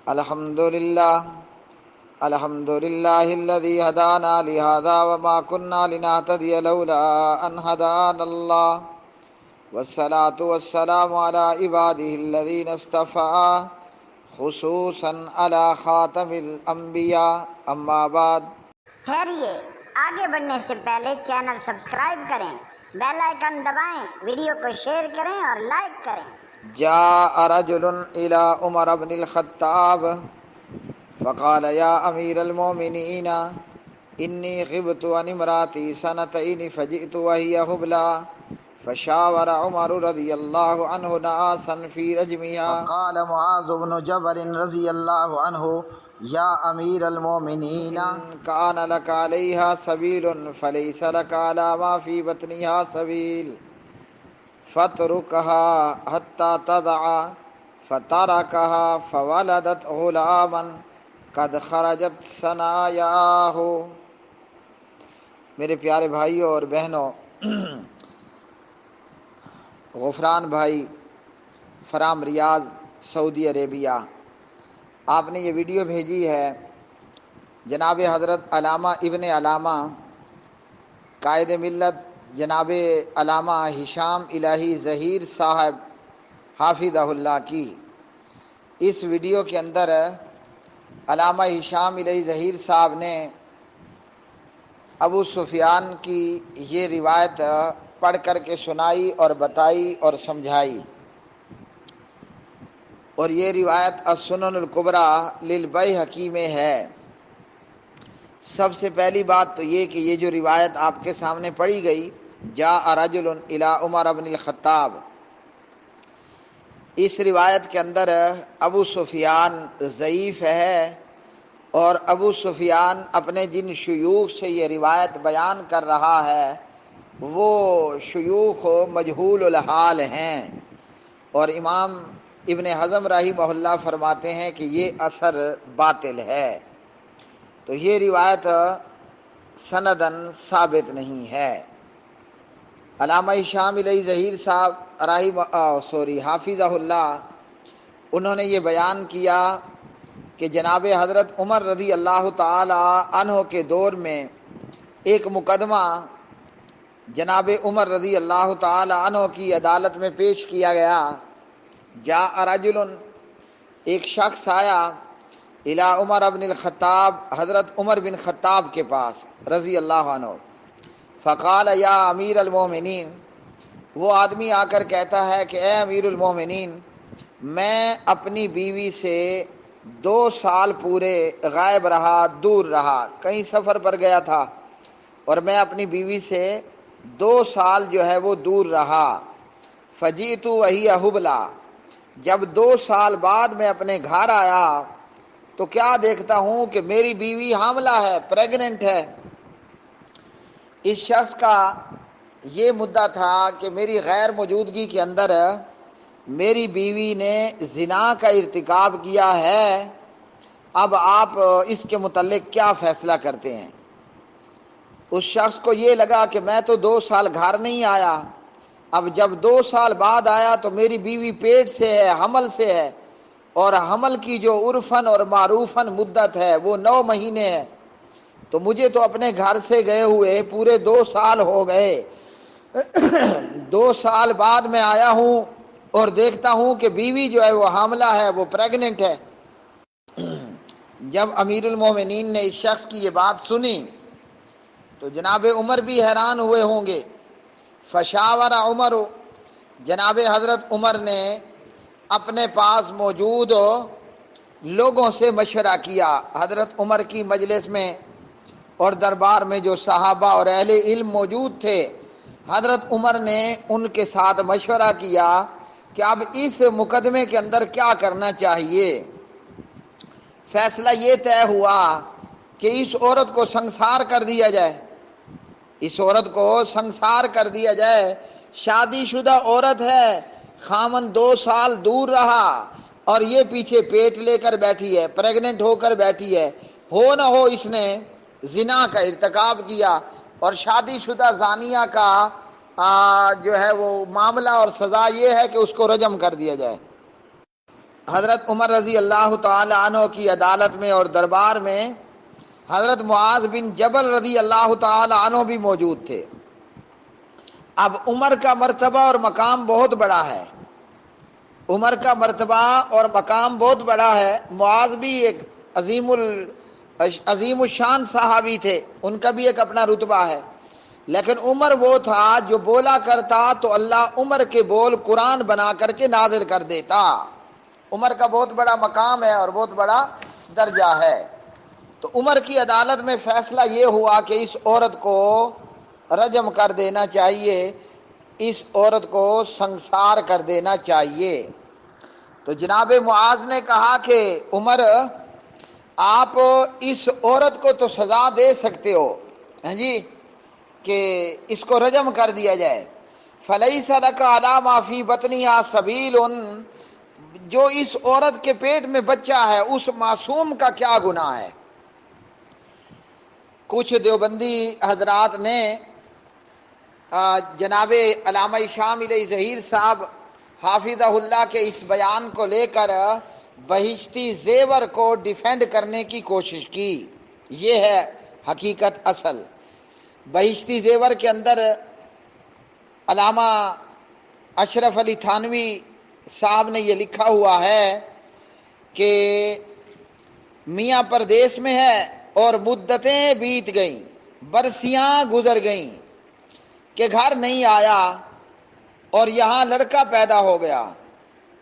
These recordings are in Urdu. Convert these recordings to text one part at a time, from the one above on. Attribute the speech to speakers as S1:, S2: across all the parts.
S1: الحمد لله الذي هدانا لهذا وما كنا لنهتدي لولا أن هدانا الله والصلاة والسلام على عباده الذين اصطفى خصوصا على خاتم الأنبياء أما بعد.
S2: ٹھہریے، آگے بڑھنے سے پہلے چینل سبسکرائب کریں، بیل آئیکن دبائیں، ویڈیو کو شیئر کریں اور لائک کریں۔
S1: جاء رجل إلى عمر بن الخطاب فقال يا أمير المؤمنين إني غبت عن امرأتي سنتين فجئت وهي هبلى فشاور عمر رضي الله عنه ناسا في رجمها فقال معاذ بن جبل رضي الله عنه يا أمير المؤمنين إن كان لك عليها سبيل فليس لك على ما في بطنها سبيل فاتركها حتى تضع فتركها فولدت غلاما قد خرجت ثناياه۔ میرے پیارے بھائیوں اور بہنوں، غفران بھائی فرام ریاض سعودی عربیہ، آپ نے یہ ویڈیو بھیجی ہے جناب حضرت علامہ ابن علامہ قائد ملت جناب علامہ ہشام الہی ظہیر صاحب حافظہ اللہ کی۔ اس ویڈیو کے اندر علامہ ہشام الہی ظہیر صاحب نے ابو سفیان کی یہ روایت پڑھ کر کے سنائی اور بتائی اور سمجھائی، اور یہ روایت السنن الکبریٰ للبیہقی میں ہے۔ سب سے پہلی بات تو یہ کہ یہ جو روایت آپ کے سامنے پڑھی گئی، جاء رجل الی عمر بن الخطاب، اس روایت کے اندر ابو سفیان ضعیف ہے، اور ابو سفیان اپنے جن شیوخ سے یہ روایت بیان کر رہا ہے وہ شیوخ مجہول الحال ہیں، اور امام ابن حزم رحمہ اللہ فرماتے ہیں کہ یہ اثر باطل ہے، تو یہ روایت سندن ثابت نہیں ہے۔ علامہ ہشام الہی ظہیر صاحب حافظہ اللہ، انہوں نے یہ بیان کیا کہ جناب حضرت عمر رضی اللہ تعالی عنہ کے دور میں ایک مقدمہ جناب عمر رضی اللہ تعالی عنہ کی عدالت میں پیش کیا گیا۔ جاء رجل، ایک شخص آیا الی عمر بن الخطاب، حضرت عمر بن خطاب کے پاس رضی اللہ عنہ، فقال یا امیر المومنین، وہ آدمی آ کر کہتا ہے کہ اے امیر المومنین، میں اپنی بیوی سے 2 سال پورے غائب رہا، دور رہا، کہیں سفر پر گیا تھا، اور میں اپنی بیوی سے 2 سال جو ہے وہ دور رہا۔ فجئت وہی حبلی، جب 2 سال بعد میں اپنے گھر آیا تو کیا دیکھتا ہوں کہ میری بیوی حاملہ ہے، پریگننٹ ہے۔ اس شخص کا یہ مدعا تھا کہ میری غیر موجودگی کے اندر میری بیوی نے زنا کا ارتکاب کیا ہے، اب آپ اس کے متعلق کیا فیصلہ کرتے ہیں؟ اس شخص کو یہ لگا کہ میں تو 2 سال گھر نہیں آیا، اب جب 2 سال بعد آیا تو میری بیوی پیٹ سے ہے، حمل سے ہے، اور حمل کی جو عرفاً اور معروفاً مدت ہے وہ 9 مہینے ہے، تو مجھے تو اپنے گھر سے گئے ہوئے پورے 2 سال ہو گئے، 2 سال بعد میں آیا ہوں اور دیکھتا ہوں کہ بیوی جو ہے وہ حاملہ ہے، وہ پریگننٹ ہے۔ جب امیر المومنین نے اس شخص کی یہ بات سنی تو جناب عمر بھی حیران ہوئے ہوں گے۔ فشاور عمر، جناب حضرت عمر نے اپنے پاس موجود لوگوں سے مشورہ کیا، حضرت عمر کی مجلس میں اور دربار میں جو صحابہ اور اہل علم موجود تھے، حضرت عمر نے ان کے ساتھ مشورہ کیا کہ اب اس مقدمے کے اندر کیا کرنا چاہیے۔ فیصلہ یہ طے ہوا کہ اس عورت کو سنسار کر دیا جائے، اس عورت کو سنسار کر دیا جائے، شادی شدہ عورت ہے، خامن 2 سال دور رہا اور یہ پیچھے پیٹ لے کر بیٹھی ہے، پریگننٹ ہو کر بیٹھی ہے، ہو نہ ہو اس نے زنا کا ارتکاب کیا، اور شادی شدہ زانیہ کا جو ہے وہ معاملہ اور سزا یہ ہے کہ اس کو رجم کر دیا جائے۔ حضرت عمر رضی اللہ تعالی عنہ کی عدالت میں اور دربار میں حضرت معاذ بن جبل رضی اللہ تعالی عنہ بھی موجود تھے۔ اب عمر کا مرتبہ اور مقام بہت بڑا ہے، عمر کا مرتبہ اور مقام بہت بڑا ہے۔ معاذ بھی ایک عظیم الشان صحابی تھے، ان کا بھی ایک اپنا رتبہ ہے، لیکن عمر وہ تھا جو بولا کرتا تو اللہ عمر کے بول قرآن بنا کر کے نازل کر دیتا۔ عمر کا بہت بڑا مقام ہے اور بہت بڑا درجہ ہے۔ تو عمر کی عدالت میں فیصلہ یہ ہوا کہ اس عورت کو رجم کر دینا چاہیے، اس عورت کو سنسار کر دینا چاہیے۔ تو جناب معاذ نے کہا کہ عمر، آپ اس عورت کو تو سزا دے سکتے ہو، ہاں جی، کہ اس کو رجم کر دیا جائے۔ فَلَيْسَ لَكَ عَلَىٰ مَا فِي بَطْنِهَا سَبِيلٌ، جو اس عورت کے پیٹ میں بچہ ہے اس معصوم کا کیا گناہ ہے؟ کچھ دیوبندی حضرات نے جناب علامہ شامل ظہیر صاحب حافظہ اللہ کے اس بیان کو لے کر بہشتی زیور کو ڈیفینڈ کرنے کی کوشش کی۔ یہ ہے حقیقت اصل۔ بہشتی زیور کے اندر علامہ اشرف علی تھانوی صاحب نے یہ لکھا ہوا ہے کہ میاں پردیس میں ہے اور مدتیں بیت گئیں، برسیاں گزر گئیں کہ گھر نہیں آیا، اور یہاں لڑکا پیدا ہو گیا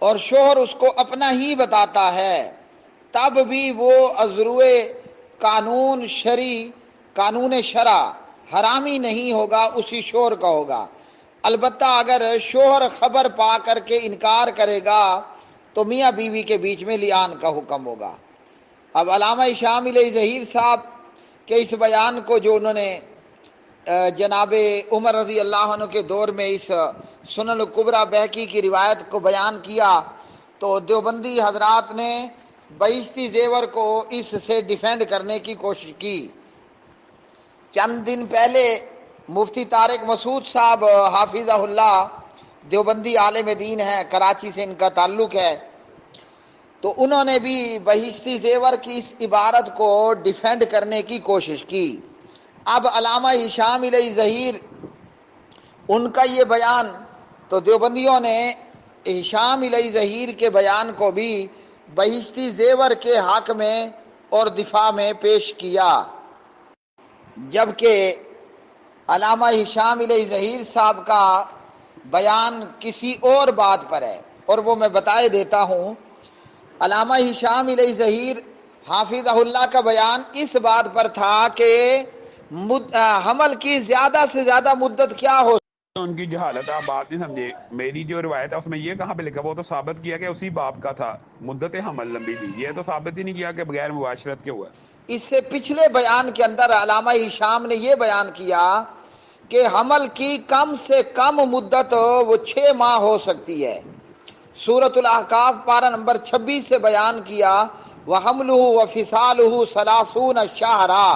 S1: اور شوہر اس کو اپنا ہی بتاتا ہے، تب بھی وہ ازروئے قانون شرع حرامی نہیں ہوگا، اسی شوہر کا ہوگا۔ البتہ اگر شوہر خبر پا کر کے انکار کرے گا تو میاں بیوی کے بیچ میں لیان کا حکم ہوگا۔ اب علامہ شامل ظہیر صاحب کے اس بیان کو جو انہوں نے جناب عمر رضی اللہ عنہ کے دور میں اس سنن الکبریٰ بہقی کی روایت کو بیان کیا، تو دیوبندی حضرات نے بہشتی زیور کو اس سے ڈیفینڈ کرنے کی کوشش کی۔ چند دن پہلے مفتی طارق مسعود صاحب حافظہ اللہ دیوبندی عالم دین ہیں، کراچی سے ان کا تعلق ہے، تو انہوں نے بھی بہشتی زیور کی اس عبارت کو ڈیفینڈ کرنے کی کوشش کی۔ اب علامہ ہشام علیہ ظہیر ان کا یہ بیان، تو دیوبندیوں نے ہشام علیہ ظہیر کے بیان کو بھی بہشتی زیور کے حق میں اور دفاع میں پیش کیا، جبکہ علامہ ہشام علیہ ظہیر صاحب کا بیان کسی اور بات پر ہے، اور وہ میں بتائے دیتا ہوں۔ علامہ ہشام علیہ ظہیر حافظہ اللہ کا بیان اس بات پر تھا کہ حمل کی زیادہ سے زیادہ مدت کیا ہو۔
S3: ان کی جہالت آپ بات نہیں سمجھے، میری جو روایت ہے اس میں یہ کہاں پہ لکھا، وہ تو ثابت کیا کہ اسی باپ کا تھا، مدت حمل لمبی تھی، یہ تو ثابت ہی نہیں کیا کہ بغیر مباشرت کے ہوا۔
S1: اس سے پچھلے بیان کے اندر علامہ ہشام نے یہ بیان کیا کہ حمل کی کم سے کم مدت وہ 6 ماہ ہو سکتی ہے۔ سورۃ الاحقاف پارہ نمبر 26 سے بیان کیا، وَحَمْلُهُ وَفِصَالُهُ 30 شَهْرًا،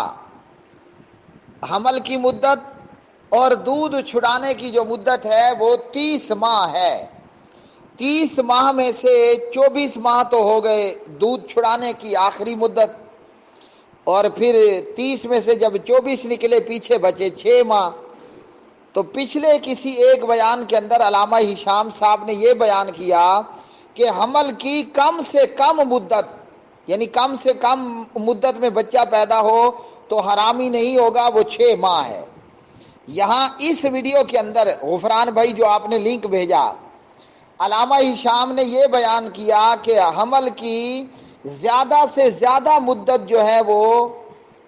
S1: حمل کی مدت اور دودھ چھڑانے کی جو مدت ہے وہ 30 ماہ ہے۔ 30 ماہ میں سے 24 ماہ تو ہو گئے دودھ چھڑانے کی آخری مدت، اور پھر 30 میں سے جب 24 نکلے پیچھے بچے 6 ماہ۔ تو پچھلے کسی ایک بیان کے اندر علامہ ہشام صاحب نے یہ بیان کیا کہ حمل کی کم سے کم مدت، یعنی کم سے کم مدت میں بچہ پیدا ہو تو حرامی نہیں ہوگا، وہ 6 ماہ ہے۔ یہاں اس ویڈیو کے اندر غفران بھائی جو آپ نے لنک بھیجا، علامہ ہشام نے یہ بیان کیا کہ حمل کی زیادہ سے زیادہ مدت جو ہے وہ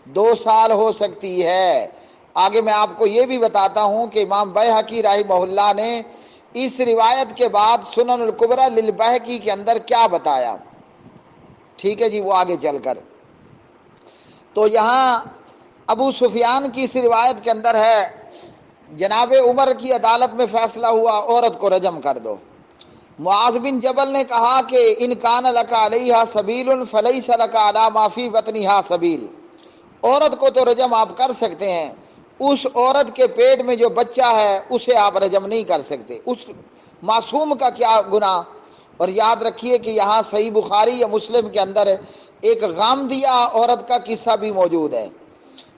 S1: 2 سال ہو سکتی ہے۔ آگے میں آپ کو یہ بھی بتاتا ہوں کہ امام بہقی رحمہ اللہ نے اس روایت کے بعد سنن الکبریٰ للبہقی کے اندر کیا بتایا، ٹھیک ہے جی، وہ آگے چل کر تو یہاں ابو سفیان کی اس روایت کے اندر ہے، جناب عمر کی عدالت میں فیصلہ ہوا عورت کو رجم کر دو۔ معاذ بن جبل نے کہا کہ ان کان لک علیہا سبیل فلیس لک علی ما فی بطنہا سبیل، عورت کو تو رجم آپ کر سکتے ہیں، اس عورت کے پیٹ میں جو بچہ ہے اسے آپ رجم نہیں کر سکتے، اس معصوم کا کیا گناہ۔ اور یاد رکھیے کہ یہاں صحیح بخاری یا مسلم کے اندر ایک غامدیہ عورت کا قصہ بھی موجود ہے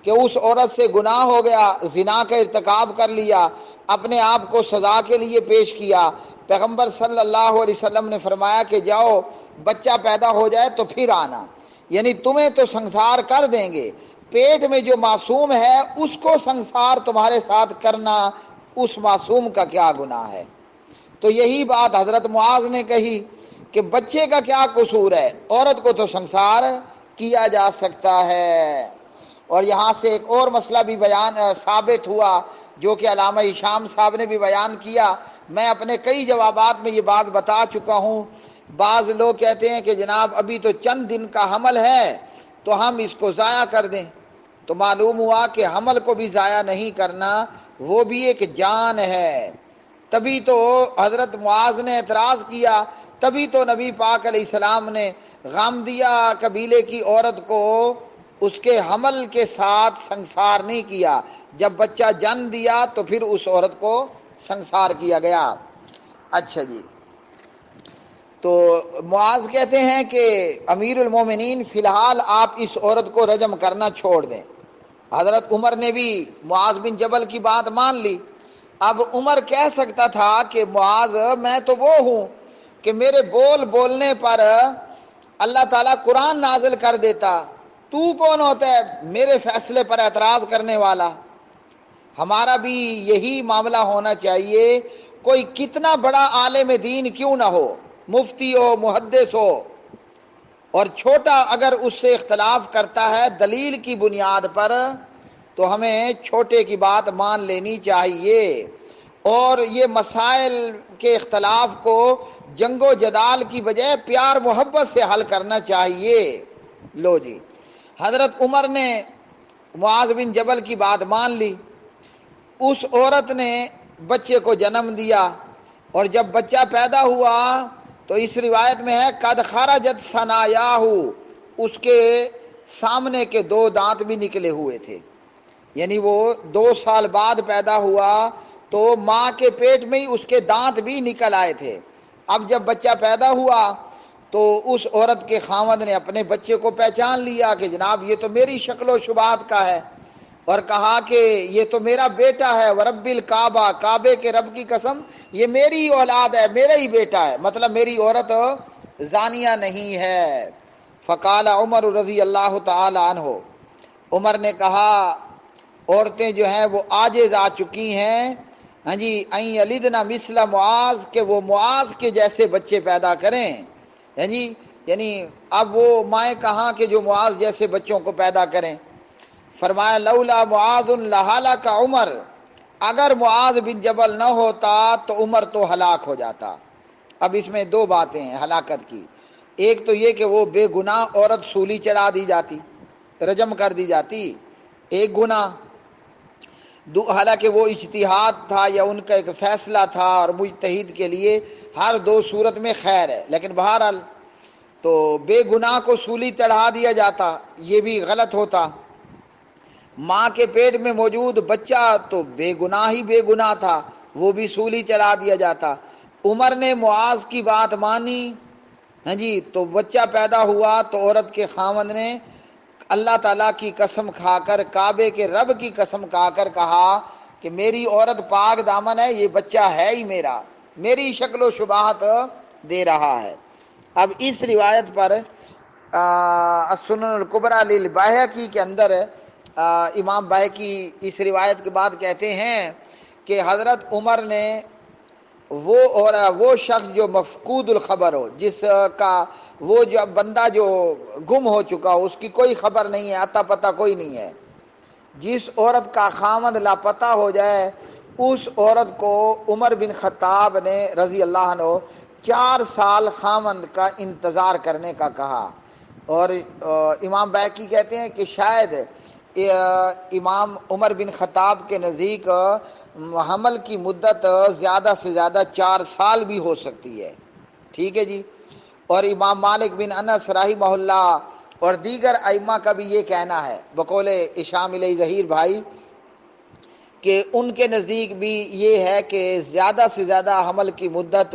S1: کہ اس عورت سے گناہ ہو گیا، زنا کا ارتکاب کر لیا، اپنے آپ کو سزا کے لیے پیش کیا۔ پیغمبر صلی اللہ علیہ وسلم نے فرمایا کہ جاؤ بچہ پیدا ہو جائے تو پھر آنا، یعنی تمہیں تو سنسار کر دیں گے، پیٹ میں جو معصوم ہے اس کو سنسار تمہارے ساتھ کرنا، اس معصوم کا کیا گناہ ہے؟ تو یہی بات حضرت معاذ نے کہی کہ بچے کا کیا قصور ہے، عورت کو تو سنسار کیا جا سکتا ہے۔ اور یہاں سے ایک اور مسئلہ بھی ثابت ہوا جو کہ علامہ ہشام صاحب نے بھی بیان کیا۔ میں اپنے کئی جوابات میں یہ بات بتا چکا ہوں۔ بعض لوگ کہتے ہیں کہ جناب ابھی تو چند دن کا حمل ہے تو ہم اس کو ضائع کر دیں، تو معلوم ہوا کہ حمل کو بھی ضائع نہیں کرنا، وہ بھی ایک جان ہے۔ تبھی تو حضرت معاذ نے اعتراض کیا، تبھی تو نبی پاک علیہ السلام نے غامدیہ قبیلے کی عورت کو اس کے حمل کے ساتھ سنسار نہیں کیا، جب بچہ جنم دیا تو پھر اس عورت کو سنسار کیا گیا۔ اچھا جی، تو معاذ کہتے ہیں کہ امیر المومنین فی الحال آپ اس عورت کو رجم کرنا چھوڑ دیں۔ حضرت عمر نے بھی معاذ بن جبل کی بات مان لی۔ اب عمر کہہ سکتا تھا کہ معاذ میں تو وہ ہوں کہ میرے بولنے پر اللہ تعالیٰ قرآن نازل کر دیتا، تو کون ہوتا ہے میرے فیصلے پر اعتراض کرنے والا؟ ہمارا بھی یہی معاملہ ہونا چاہیے، کوئی کتنا بڑا عالم دین کیوں نہ ہو، مفتی ہو، محدث ہو، اور چھوٹا اگر اس سے اختلاف کرتا ہے دلیل کی بنیاد پر تو ہمیں چھوٹے کی بات مان لینی چاہیے، اور یہ مسائل کے اختلاف کو جنگ و جدال کی بجائے پیار محبت سے حل کرنا چاہیے۔ لو جی، حضرت عمر نے معاذ بن جبل کی بات مان لی، اس عورت نے بچے کو جنم دیا، اور جب بچہ پیدا ہوا تو اس روایت میں ہے قد خرجت ثنایاہ، اس کے سامنے کے 2 دانت بھی نکلے ہوئے تھے، یعنی وہ 2 سال بعد پیدا ہوا تو ماں کے پیٹ میں ہی اس کے دانت بھی نکل آئے تھے۔ اب جب بچہ پیدا ہوا تو اس عورت کے خاوند نے اپنے بچے کو پہچان لیا کہ جناب یہ تو میری شکل و شباہت کا ہے، اور کہا کہ یہ تو میرا بیٹا ہے، ورب الکعبہ، کعبے کے رب کی قسم یہ میری اولاد ہے، میرا ہی بیٹا ہے، مطلب میری عورت زانیہ نہیں ہے۔ فقال عمر رضی اللہ تعالی عنہ، عمر نے کہا عورتیں جو ہیں وہ عاجز آ چکی ہیں، ہاں جی، این یلدنا مثل معاذ، کہ وہ معاذ کے جیسے بچے پیدا کریں، ہاں جی، یعنی اب وہ مائیں کہاں کہ جو معاذ جیسے بچوں کو پیدا کریں۔ فرمایا لولا معاذ لہلک عمر، اگر معاذ بن جبل نہ ہوتا تو عمر تو ہلاک ہو جاتا۔ اب اس میں 2 باتیں ہیں ہلاکت کی، ایک تو یہ کہ وہ بے گناہ عورت سولی چڑھا دی جاتی، رجم کر دی جاتی، ایک گناہ، حالانکہ وہ اجتہاد تھا یا ان کا ایک فیصلہ تھا، اور مجتہد کے لیے ہر 2 صورت میں خیر ہے، لیکن بہرحال تو بے گناہ کو سولی چڑھا دیا جاتا، یہ بھی غلط ہوتا۔ ماں کے پیٹ میں موجود بچہ تو بے گناہ تھا، وہ بھی سولی چڑھا دیا جاتا۔ عمر نے معاذ کی بات مانی، ہاں جی، تو بچہ پیدا ہوا تو عورت کے خاوند نے اللہ تعالیٰ کی قسم کھا کر، کعبے کے رب کی قسم کھا کر کہا کہ میری عورت پاک دامن ہے، یہ بچہ ہے ہی میرا، میری شکل و شباہت دے رہا ہے۔ اب اس روایت پر السنن الکبریٰ للبیہقی کے اندر امام بیہقی اس روایت کے بعد کہتے ہیں کہ حضرت عمر نے وہ شخص جو مفقود الخبر ہو، جس کا وہ جو بندہ جو گم ہو چکا ہو، اس کی کوئی خبر نہیں ہے، اتا پتہ کوئی نہیں ہے، جس عورت کا خامد لاپتہ ہو جائے اس عورت کو عمر بن خطاب نے رضی اللہ عنہ 4 سال خامند کا انتظار کرنے کا کہا۔ اور امام بیہقی کہتے ہیں کہ شاید امام عمر بن خطاب کے نزدیک حمل کی مدت زیادہ سے زیادہ 4 سال بھی ہو سکتی ہے، ٹھیک ہے جی۔ اور امام مالک بن انس رحمہ اللہ اور دیگر ائمہ کا بھی یہ کہنا ہے بقول ہشام علیہ ظہیر بھائی کہ ان کے نزدیک بھی یہ ہے کہ زیادہ سے زیادہ حمل کی مدت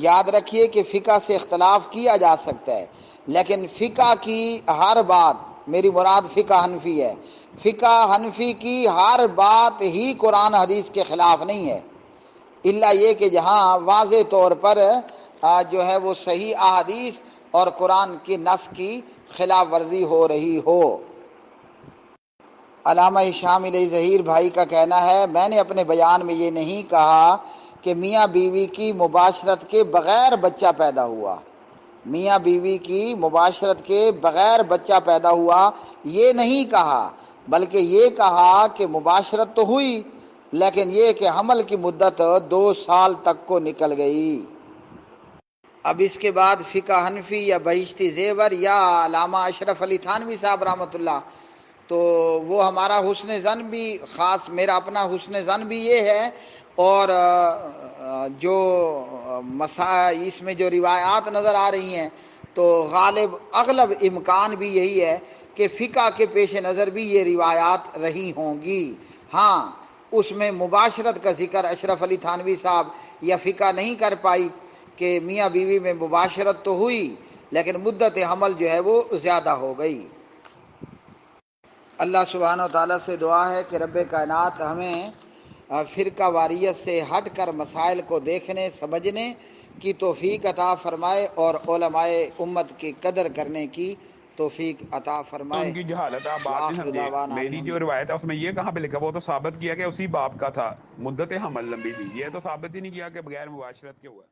S1: یاد رکھیے کہ فقہ سے اختلاف کیا جا سکتا ہے، لیکن فقہ کی ہر بات، میری مراد فقہ حنفی ہے، فقہ حنفی کی ہر بات ہی قرآن حدیث کے خلاف نہیں ہے، الا یہ کہ جہاں واضح طور پر جو ہے وہ صحیح احادیث اور قرآن کی نص کی خلاف ورزی ہو رہی ہو۔ علامہ ہشام علیہ ظہیر بھائی کا کہنا ہے، میں نے اپنے بیان میں یہ نہیں کہا کہ میاں بیوی کی مباشرت کے بغیر بچہ پیدا ہوا، میاں بیوی کی مباشرت کے بغیر بچہ پیدا ہوا یہ نہیں کہا، بلکہ یہ کہا کہ مباشرت تو ہوئی، لیکن یہ کہ حمل کی مدت 2 سال تک کو نکل گئی۔ اب اس کے بعد فقہ حنفی یا بہشتی زیور یا علامہ اشرف علی تھانوی صاحب رحمۃ اللہ، تو وہ ہمارا حسن ظن بھی، خاص میرا اپنا حسن ظن بھی یہ ہے، اور جو اس میں جو روایات نظر آ رہی ہیں تو اغلب امکان بھی یہی ہے کہ فقہ کے پیش نظر بھی یہ روایات رہی ہوں گی۔ ہاں، اس میں مباشرت کا ذکر اشرف علی تھانوی صاحب یا فقہ نہیں کر پائی کہ میاں بیوی میں مباشرت تو ہوئی لیکن مدت حمل جو ہے وہ زیادہ ہو گئی۔ اللہ سبحانہ و تعالیٰ سے دعا ہے کہ رب کائنات ہمیں فرقہ واریت سے ہٹ کر مسائل کو دیکھنے سمجھنے کی توفیق عطا فرمائے اور علماء امت کی قدر کرنے کی توفیق عطا فرمائے۔
S3: ان کی جہالت آپ بات نہیں
S1: وآخر
S3: سمجھے،
S1: دعوانا
S3: میری جو روایت ہے اس میں یہ کہاں پہ لکھا، وہ تو ثابت کیا کہ اسی باپ کا تھا، مدت حمل لمبی تھی، یہ تو ثابت ہی نہیں کیا کہ بغیر مباشرت کے ہوا۔